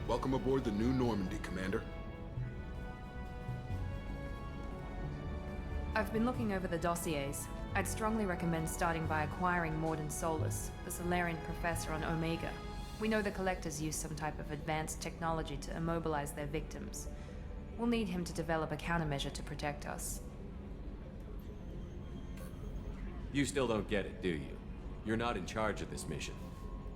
Welcome aboard the new Normandy, Commander. I've been looking over the dossiers. I'd strongly recommend starting by acquiring Morden Solus, the Solarian professor on Omega. We know the Collectors use some type of advanced technology to immobilize their victims. We'll need him to develop a countermeasure to protect us. You still don't get it, do you? You're not in charge of this mission.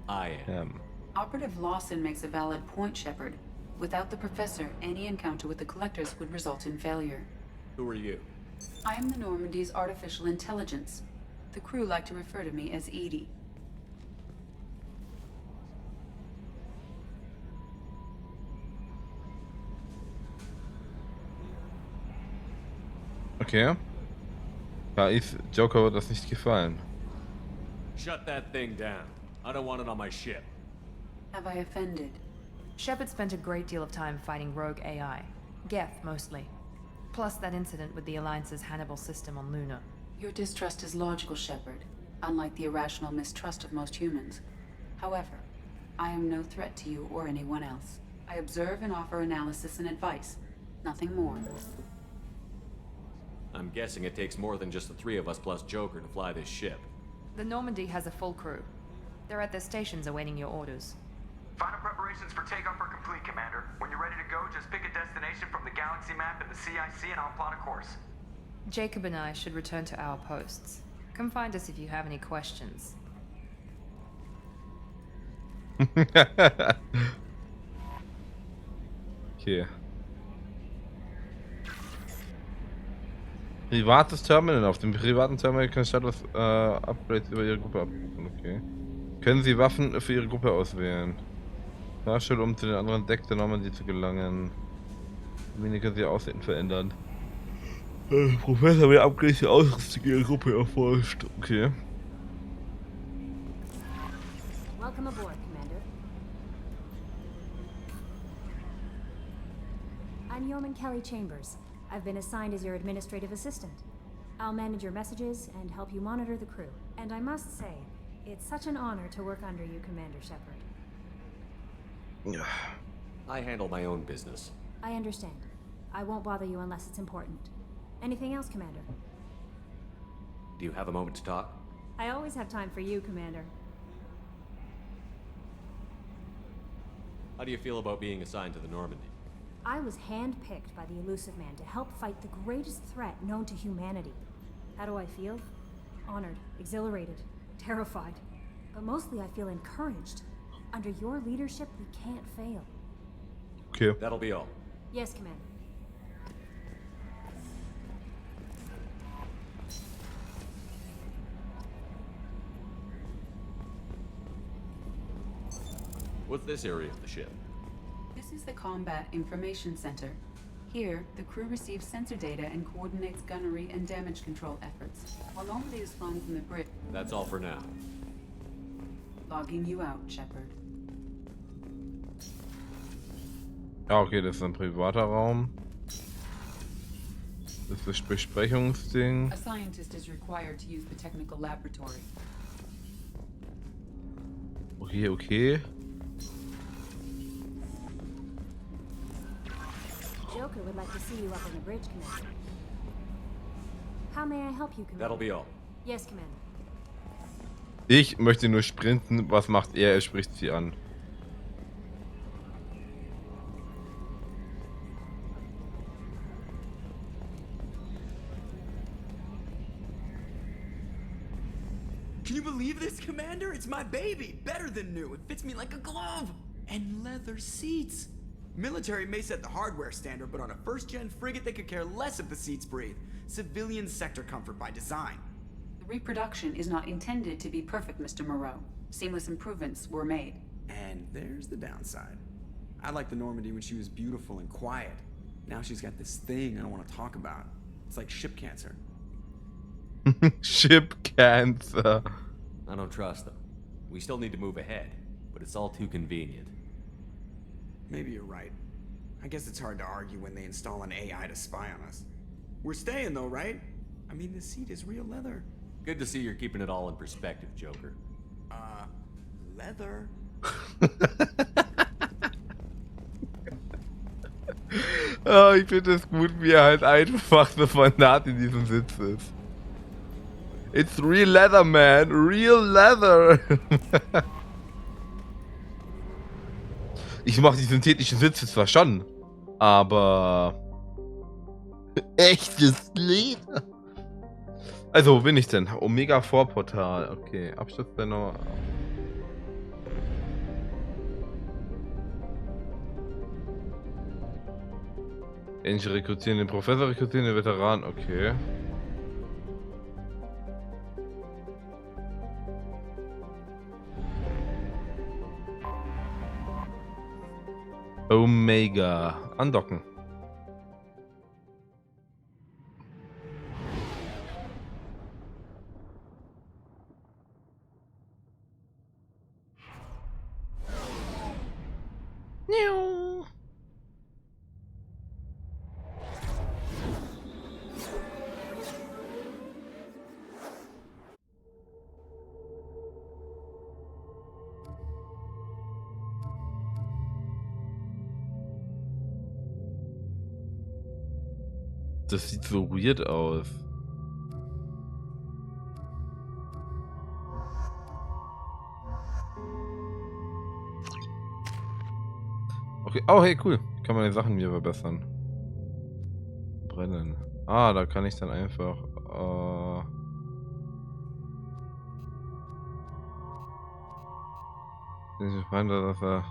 I am. Operative Lawson makes a valid point, Shepard. Without the Professor, any encounter with the Collectors would result in failure. Who are you? I am the Normandy's artificial intelligence. The crew like to refer to me as Edie. Okay. Da ist Joker wird das nicht gefallen. Shut that thing down. I don't want it on my ship. Have I offended? Shepard spent a great deal of time fighting rogue AI. Geth, mostly. Plus that incident with the Alliance's Hannibal system on Luna. Your distrust is logical, Shepard, unlike the irrational mistrust of most humans. However, I am no threat to you or anyone else. I observe and offer analysis and advice. Nothing more. I'm guessing it takes more than just the three of us plus Joker to fly this ship. The Normandy has a full crew. They're at their stations awaiting your orders. Final preparations for takeoff are complete, Commander. When you're ready to go, just pick a destination from the galaxy map in the CIC and I'll plot a course. Jacob and I should return to our posts. Come find us if you have any questions. Okay. Privates Terminal. Auf dem privaten Terminal können Shuttles Upgrades über ihre Gruppe abrufen. Okay. Können Sie Waffen für Ihre Gruppe auswählen? Fahrstuhl, um zu den anderen Deck der Normandy zu gelangen. Weniger Sie Aussehen verändern. Professor will Upgrades für Ausrüstung Ihrer Gruppe erforscht. Okay. Welcome aboard, Commander. I'm Yeoman Kelly Chambers. I've been assigned as your administrative assistant. I'll manage your messages and help you monitor the crew. And I must say, it's such an honor to work under you, Commander Shepard. I handle my own business. I understand. I won't bother you unless it's important. Anything else, Commander? Do you have a moment to talk? I always have time for you, Commander. How do you feel about being assigned to the Normandy? I was handpicked by the Elusive Man to help fight the greatest threat known to humanity. How do I feel? Honored, exhilarated, terrified. But mostly I feel encouraged. Under your leadership, we can't fail. Okay. That'll be all. Yes, Commander. What's this area of the ship? This is the Combat Information Center. Here, the crew receives sensor data and coordinates gunnery and damage control efforts, while Normandy is flying from the bridge. That's all for now. Logging you out, Shepard. Ja, okay, das ist ein privater Raum. Das ist das Besprechungsding. A scientist is required to use the technical laboratory. Okay, okay. Joker would like to see you up on the bridge, Commander. How may I help you, Commander? That'll be all. Yes, Commander. Ich möchte nur sprinten. Was macht er? Er spricht sie an. Can you believe this, Commander? It's my baby. Better than new. It fits me like a glove. And leather seats. Military may set the hardware standard, but on a first-gen frigate, they could care less if the seats breathe. Civilian sector comfort by design. The reproduction is not intended to be perfect, Mr. Moreau. Seamless improvements were made. And there's the downside. I liked the Normandy when she was beautiful and quiet. Now she's got this thing I don't want to talk about. It's like ship cancer. Ship cancer. I don't trust them. We still need to move ahead, but it's all too convenient. Maybe you're right. I guess it's hard to argue when they install an AI to spy on us. We're staying though, right? I mean, the seat is real leather. Good to see you're keeping it all in perspective, Joker. Leather? Oh, ich finde es gut, wie er halt einfach so fanat in diesem Sitz ist. It's real leather, man. Real leather. Ich mache die synthetischen Sitze zwar schon, aber echtes Leder. Also, wo bin ich denn? Omega Vorportal. Okay, Abschluss der Nummer. Ähnliche rekrutieren den Professor, rekrutieren den Veteran. Okay. Omega. Andocken. Das sieht so weird aus. Okay, oh hey, cool. Kann man die Sachen wieder verbessern. Brennen. Ah, da kann ich dann einfach... Ich meine, dass er...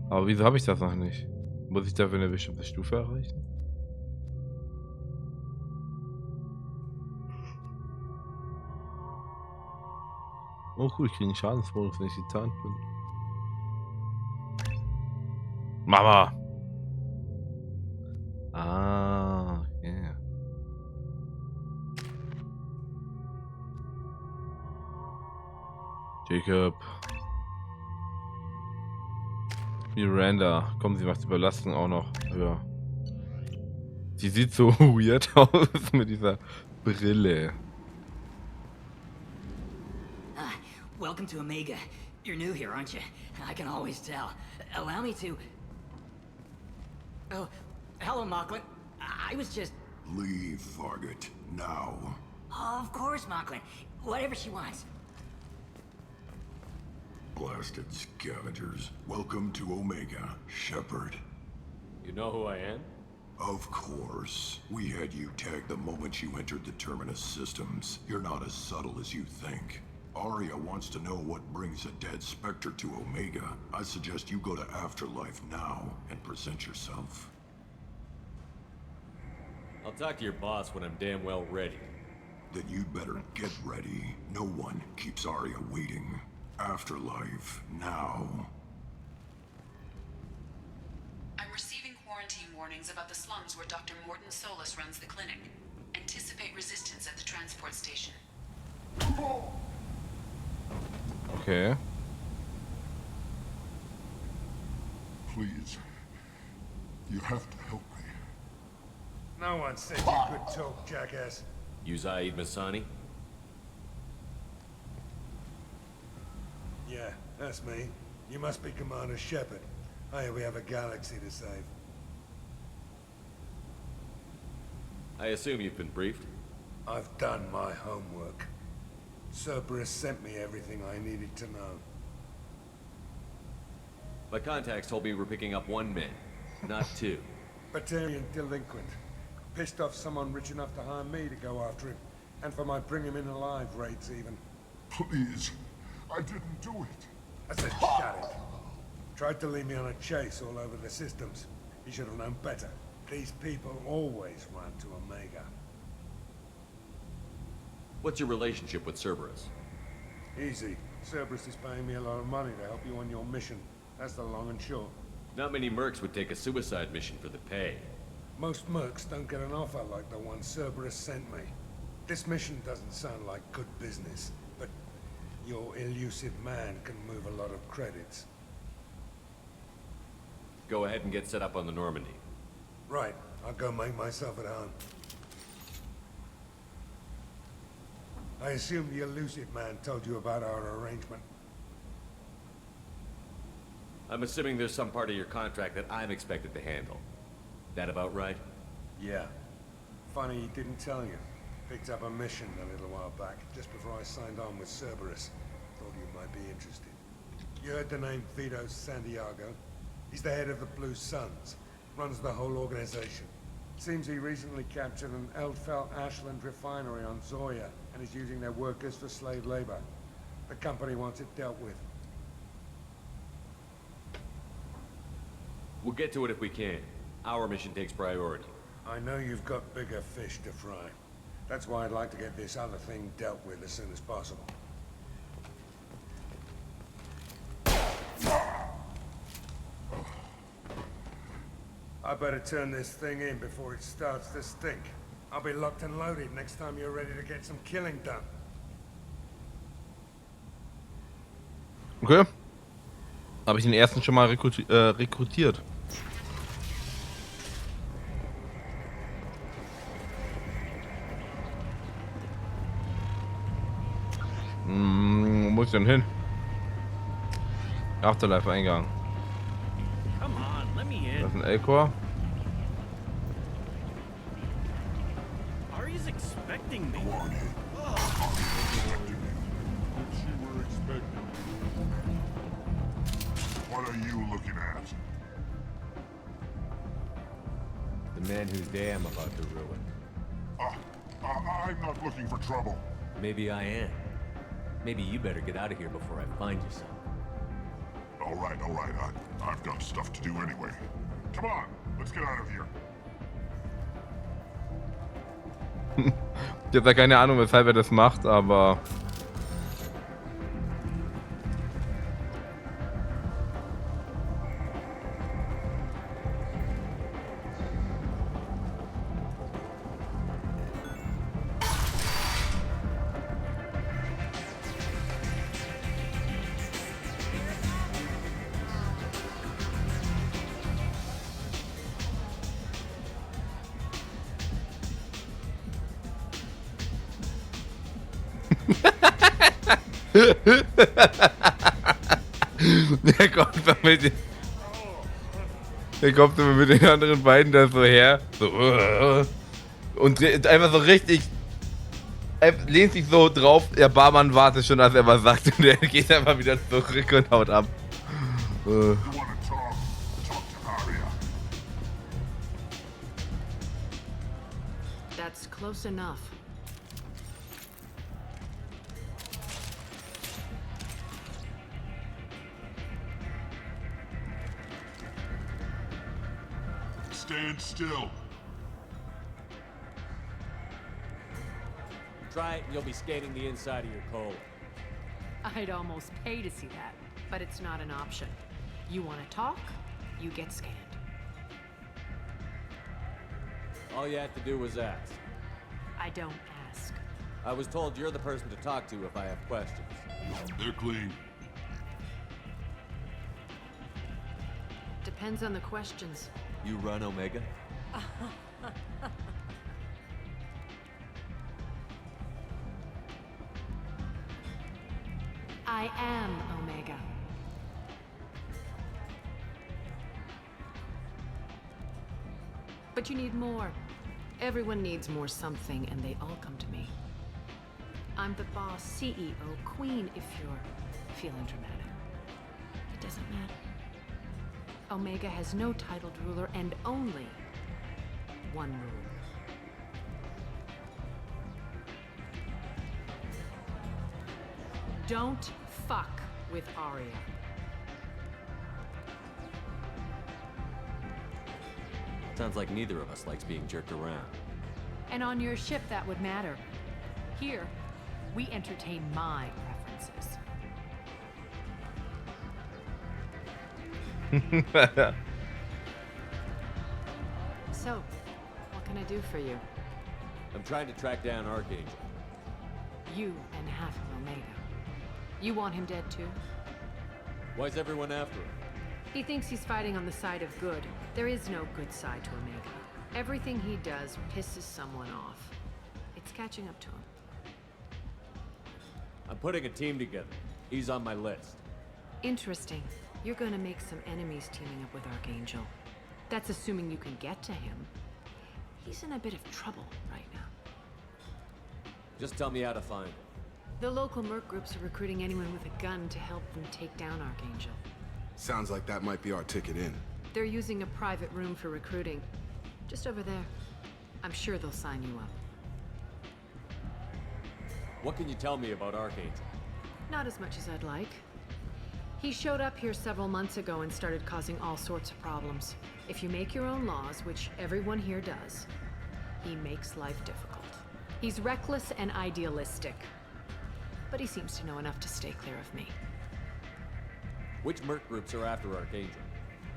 Aber wieso habe ich das noch nicht? Muss ich dafür eine bestimmte Stufe erreichen? Oh cool, ich kriege einen Schadensbonus, wenn ich getarnt bin. Mama! Ah, okay. Jacob. Miranda. Komm, sie macht die Überlastung auch noch höher. Sie sieht so weird aus mit dieser Brille. Welcome to Omega. You're new here, aren't you? I can always tell. Allow me to... Oh, hello, Mocklin. I was just... Leave, Fargate. Now. Oh, of course, Mocklin. Whatever she wants. Blasted scavengers. Welcome to Omega, Shepard. You know who I am? Of course. We had you tagged the moment you entered the Terminus systems. You're not as subtle as you think. Aria wants to know what brings a dead Spectre to Omega. I suggest you go to Afterlife now and present yourself. I'll talk to your boss when I'm damn well ready. Then you'd better get ready. No one keeps Aria waiting. Afterlife now. I'm receiving quarantine warnings about the slums where Dr. Morton Solus runs the clinic. Anticipate resistance at the transport station. Okay. Please. You have to help me. No one said you could talk, jackass. You Zaid Masani? Yeah, that's me. You must be Commander Shepard. Hey, we have a galaxy to save. I assume you've been briefed? I've done my homework. Cerberus sent me everything I needed to know. My contacts told me we're picking up one man, not two. Batarian delinquent. Pissed off someone rich enough to hire me to go after him. And for my bring him in alive rates even. Please. I didn't do it. I said shut it. Tried to lead me on a chase all over the systems. He should have known better. These people always run to Omega. What's your relationship with Cerberus? Easy. Cerberus is paying me a lot of money to help you on your mission. That's the long and short. Not many mercs would take a suicide mission for the pay. Most mercs don't get an offer like the one Cerberus sent me. This mission doesn't sound like good business, but your elusive man can move a lot of credits. Go ahead and get set up on the Normandy. Right. I'll go make myself at home. I assume the elusive man told you about our arrangement. I'm assuming there's some part of your contract that I'm expected to handle. That about right? Yeah. Funny he didn't tell you. Picked up a mission a little while back, just before I signed on with Cerberus. Thought you might be interested. You heard the name Vito Santiago? He's the head of the Blue Suns. Runs the whole organization. Seems he recently captured an Eldfell Ashland refinery on Zoya and is using their workers for slave labor. The company wants it dealt with. We'll get to it if we can. Our mission takes priority. I know you've got bigger fish to fry. That's why I'd like to get this other thing dealt with as soon as possible. I better turn this thing in before it starts to stink. I'll be locked and loaded next time you're ready to get some killing done. Okay. Habe ich den ersten schon mal rekrutiert. Wo muss ich denn hin? Afterlife-Eingang. Das ist ein Elcor. Ari's expecting me. Go on in. What are you looking at? The man whose day I'm about to ruin. I'm not looking for trouble. Maybe I am. Maybe you better get out of here before I find you some. All right. I've got stuff to do anyway. Come on, let's get out of here. Ich habe da keine Ahnung, weshalb er das macht, aber... Der kommt immer mit den anderen beiden da so her. So, und dreht einfach so richtig. Lehnt sich so drauf. Der Barmann wartet schon, dass er was sagt. Und er geht einfach wieder zurück und haut ab. That's close enough. Stand still. Try it and you'll be skating the inside of your cola. I'd almost pay to see that, but it's not an option. You want to talk, you get scanned. All you have to do was ask. I don't ask. I was told you're the person to talk to if I have questions. They're clean. Depends on the questions. You run Omega? I am Omega. But you need more. Everyone needs more something, and they all come to me. I'm the boss, CEO, queen, if you're feeling dramatic. It doesn't matter. Omega has no titled ruler and only one rule. Don't fuck with Aria. Sounds like neither of us likes being jerked around. And on your ship, that would matter. Here, we entertain my preferences. So, what can I do for you? I'm trying to track down Archangel. You and half of Omega. You want him dead too? Why's everyone after him? He thinks he's fighting on the side of good. There is no good side to Omega. Everything he does pisses someone off. It's catching up to him. I'm putting a team together. He's on my list. Interesting. You're gonna make some enemies teaming up with Archangel. That's assuming you can get to him. He's in a bit of trouble right now. Just tell me how to find him. The local merc groups are recruiting anyone with a gun to help them take down Archangel. Sounds like that might be our ticket in. They're using a private room for recruiting. Just over there. I'm sure they'll sign you up. What can you tell me about Archangel? Not as much as I'd like. He showed up here several months ago and started causing all sorts of problems. If you make your own laws, which everyone here does, he makes life difficult. He's reckless and idealistic. But he seems to know enough to stay clear of me. Which merc groups are after Archangel?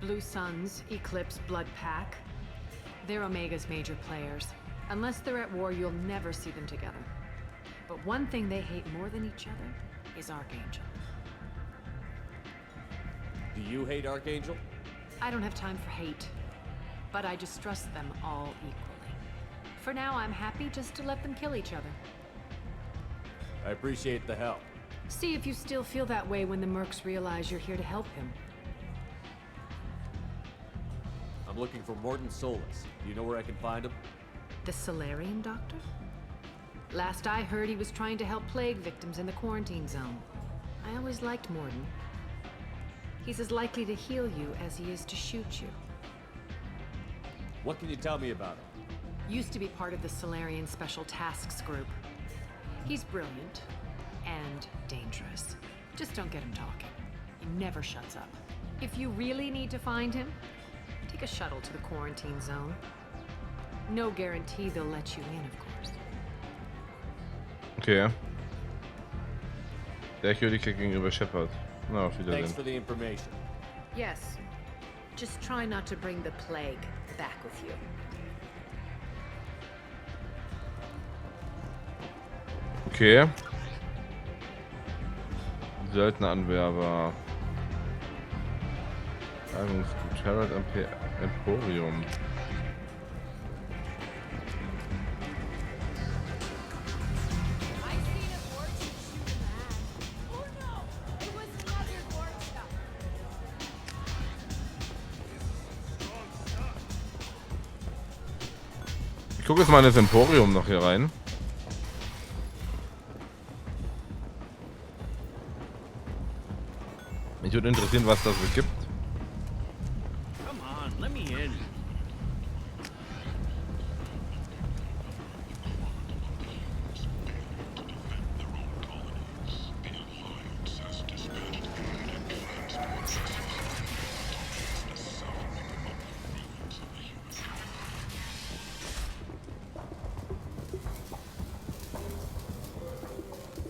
Blue Suns, Eclipse, Blood Pack. They're Omega's major players. Unless they're at war, you'll never see them together. But one thing they hate more than each other is Archangel. Do you hate Archangel? I don't have time for hate, but I distrust them all equally. For now, I'm happy just to let them kill each other. I appreciate the help. See if you still feel that way when the mercs realize you're here to help him. I'm looking for Morton Solus. Do you know where I can find him? The Solarian doctor? Last I heard, he was trying to help plague victims in the quarantine zone. I always liked Morton. He's as likely to heal you as he is to shoot you. What can you tell me about him? Used to be part of the Solarian Special Tasks Group. He's brilliant and dangerous. Just don't get him talking. He never shuts up. If you really need to find him, take a shuttle to the quarantine zone. No guarantee they'll let you in, of course. Okay. Merkwürdig gegenüber Shepard. Na, auf Wiedersehen. Thanks for the information. Yes. Just try not to bring the plague back with you. Okay. Seltener Anwerber. Tagungsgut. Herald Emporium. Ich gucke jetzt mal in das Emporium noch hier rein. Mich würde interessieren, was das so gibt. Come on, let me in.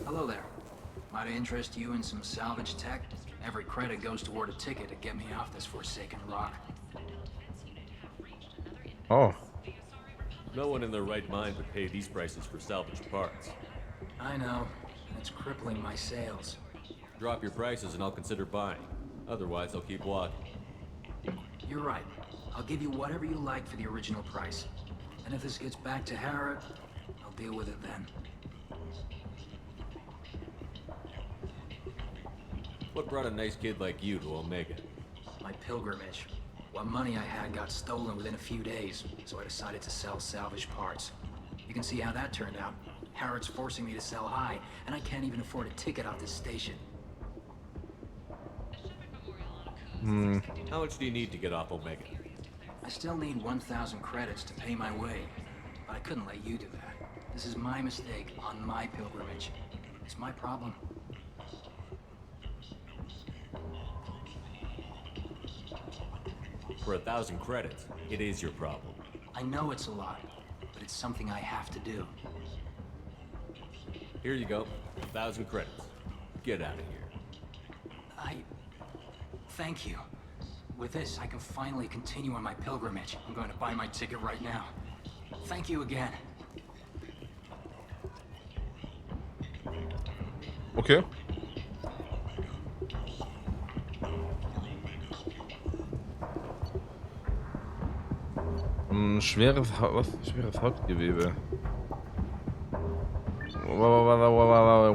Hello there. Might I interest you in some salvage tech? Every credit goes toward a ticket to get me off this forsaken rock. Oh. No one in their right mind would pay these prices for salvaged parts. I know. It's crippling my sales. Drop your prices and I'll consider buying. Otherwise, I'll keep walking. You're right. I'll give you whatever you like for the original price. And if this gets back to Harrod, I'll deal with it then. What brought a nice kid like you to Omega? My pilgrimage. What money I had got stolen within a few days, so I decided to sell salvaged parts. You can see how that turned out. Harrod's forcing me to sell high, and I can't even afford a ticket off this station. How much do you need to get off Omega? I still need 1,000 credits to pay my way, but I couldn't let you do that. This is my mistake on my pilgrimage. It's my problem. For 1,000 credits, it is your problem. I know it's a lot, but it's something I have to do. Here you go, 1,000 credits. Get out of here. Thank you. With this, I can finally continue on my pilgrimage. I'm going to buy my ticket right now. Thank you again. Okay. Schweres Hautgewebe.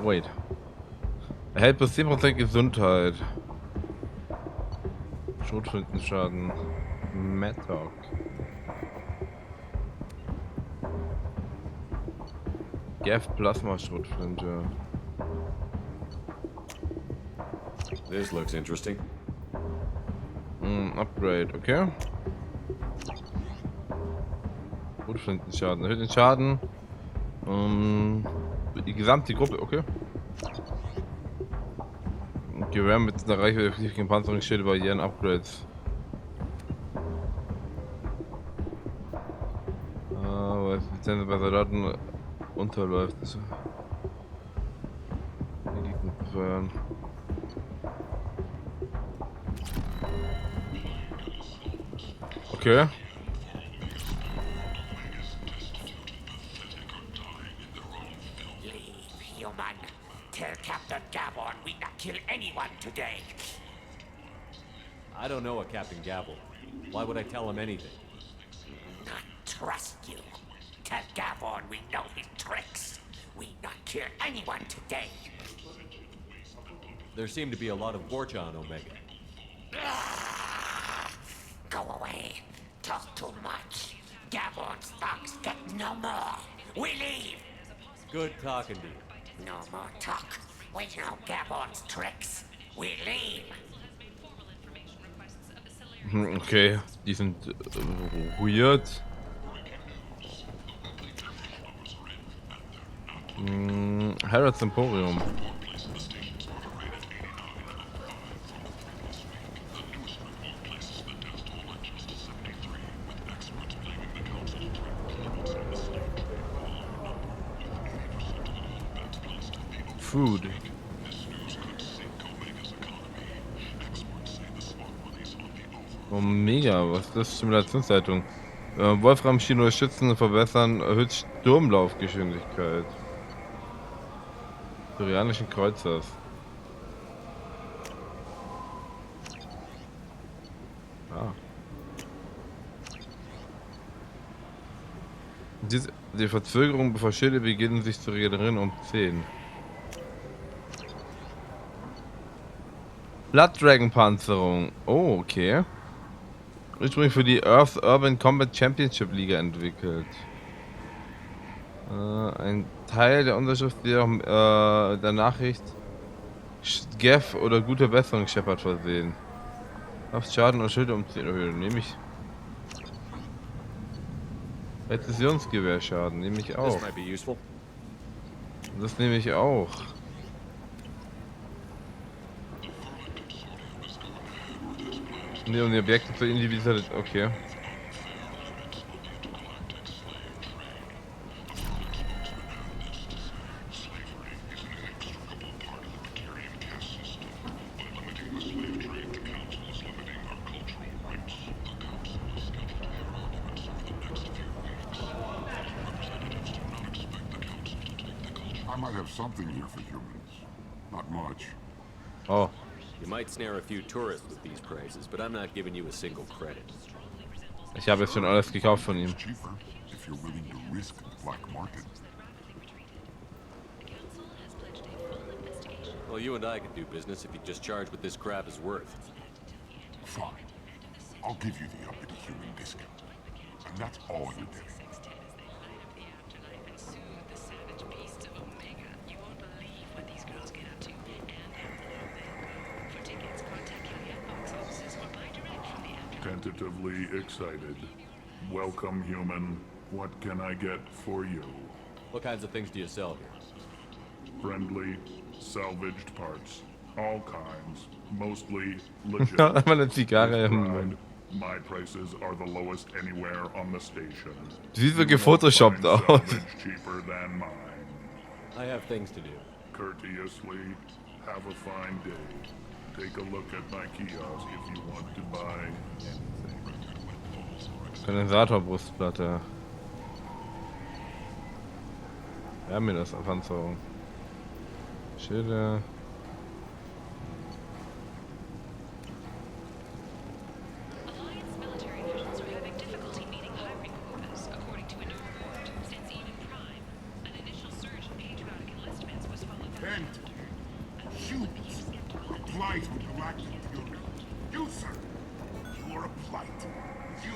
Wait. Erhält plus 10% Gesundheit. Schrotflintenschaden. Mattock. Gav Plasma Schrotflinte. This looks interesting. Upgrade, okay. Schrotflintenschaden. Erhöht den Schaden. Die gesamte Gruppe, okay. Gewehr mit einer Reichweite gegen Panzerungsschilde, Barrieren, Upgrades. Weil Effizienz bei Soldaten unterläuft. Die Gegner befeuern. Okay. Human, tell Captain Gavon we not kill anyone today. I don't know a Captain Gavel. Why would I tell him anything? Not trust you. Tell Gavon we know his tricks. We not kill anyone today. There seem to be a lot of Vorcha on Omega. Go away. Talk too much. Gavon's thugs get no more. We leave. Good talking to you. No more talk. We know Gavon's tricks. We leave. Okay, die sind weird. Harrods Emporium. Food. Omega, was ist das? Simulationszeitung. Wolframschiene schützen und verbessern, erhöht Sturmlaufgeschwindigkeit. Koreanischen Kreuzers. Ah. Die Verzögerung, bevor Schilde beginnen sich zu regenerieren, um 10. Blood Dragon Panzerung. Oh, okay. Ursprünglich für die Earth Urban Combat Championship Liga entwickelt. Ein Teil der Unterschrift der Nachricht Gav oder gute Besserung Shepard versehen. Auf Schaden und Schilde um 10 erhöhen. Nehme ich. Präzisionsgewehrschaden nehme ich auch. Das nehme ich auch. Ne, um die Objekte zu individualisieren. Okay. I might have something here for humans. Not much. Oh. You might snare a few tourists with these prices, but I'm not giving you a single credit. Ich habe jetzt schon alles gekauft von ihm. If you're willing to risk the black market. Well, you and I could do business if you just charge what this crap is worth. Fine. I'll give you the uppity human discount. And that's all you're getting. Tentatively excited. Welcome, human. What can I get for you? What kinds of things do you sell here? Friendly, salvaged parts. All kinds. Mostly legit. Eine Zigarre im Mund. My prices are the lowest anywhere on the station. Sieht so gefotoshoppt aus. Cheaper than mine. I have things to do. Courteously, have a fine day. Take a look at my kiosk if you want to buy anything. Kondensatorbrustplatte. Wir haben hier das Panzerung. Schilde. for a plight. You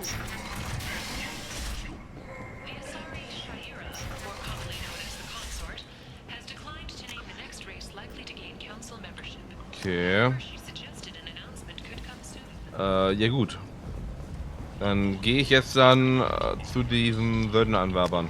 more commonly known as the Consort, has declined to name the next race likely to gain council membership. Okay. She suggested an announcement could come soon. Ja gut. Dann gehe ich jetzt dann zu diesen Söldneranwerbern.